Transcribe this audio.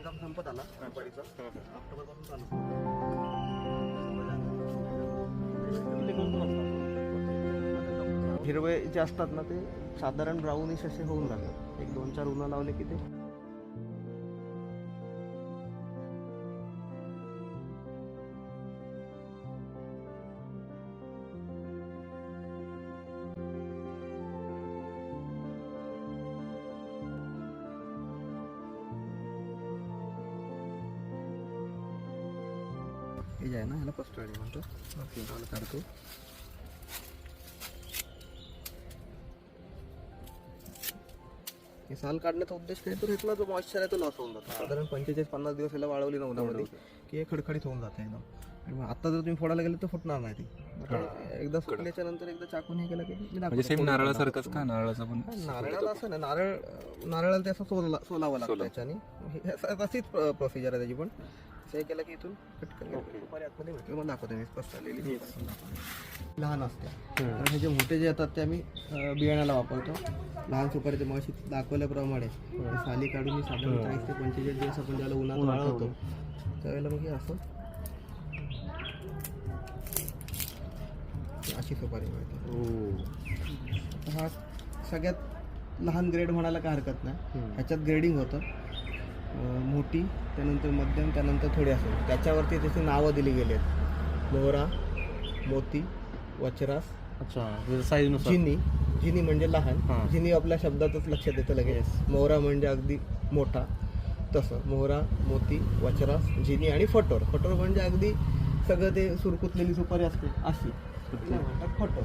हंगाम संपत आला सुपारीचा, ऑक्टोबरपासून चालू. हिरवे जे असतात ना ते साधारण ब्राउनिश असे होऊन जातात. 1-2-4 उन्हा लावले की ते हे जे आहे ना ह्याला पस्टर्डी म्हणतो. मला काढतो. हे साल काढण्याचा उद्देश काय तर इथला जो मॉइश्चर आहे तो लॉस होऊन जातो. साधारण 45-50 दिवस याला वाळवली ना उन्हामध्ये की हे खडखडीत होऊन जाते एकदम. आणि मग आता जर तुम्ही फोडायला गेले तर फुटणार नाही ती. एकदा सुकल्याच्या नंतर एकदा चाकून हे केलं की म्हणजे सेम नारळासारखंच का? नारळाचं पण नारळाला असं ना, नारळाला ते असं सोलावं लागतं त्याच्याने. अशीच प्रोसिजर आहे त्याची पण. असं हे केलं की इथून पटकन सुपारी आतमध्ये भेटते. मग दाखवतो मी स्पष्ट आलेली. लहान असते कारण हे जे मोठे जे येतात ते आम्ही बियाण्याला वापरतो. लहान सुपारीचे मगाशी दाखवल्याप्रमाणे साली काढून साधारण 40 ते 45 दिवस आपण ज्याला उन्हात वाळवतो त्यावेळेला मग हे असं अशी सुपारी मिळते. हा सगळ्यात लहान ग्रेड म्हणायला काय हरकत नाही. ह्याच्यात ग्रेडिंग होतं. मोठी, त्यानंतर मध्यम, त्यानंतर थोडी असं. त्याच्यावरती त्याची नावं दिली गेली आहेत. मोहरा, मोती, वचरास, जिनी. जिनी म्हणजे लहान. जिनी आपल्या शब्दातच लक्षात येतं लगेच. मोहरा म्हणजे अगदी मोठा. तसं मोहरा, मोती, वचरास, जिनी आणि फटोर. फटोर म्हणजे अगदी सगळं ते सुरकुतलेली सुपारी असते अशी म्हणतात फटोर.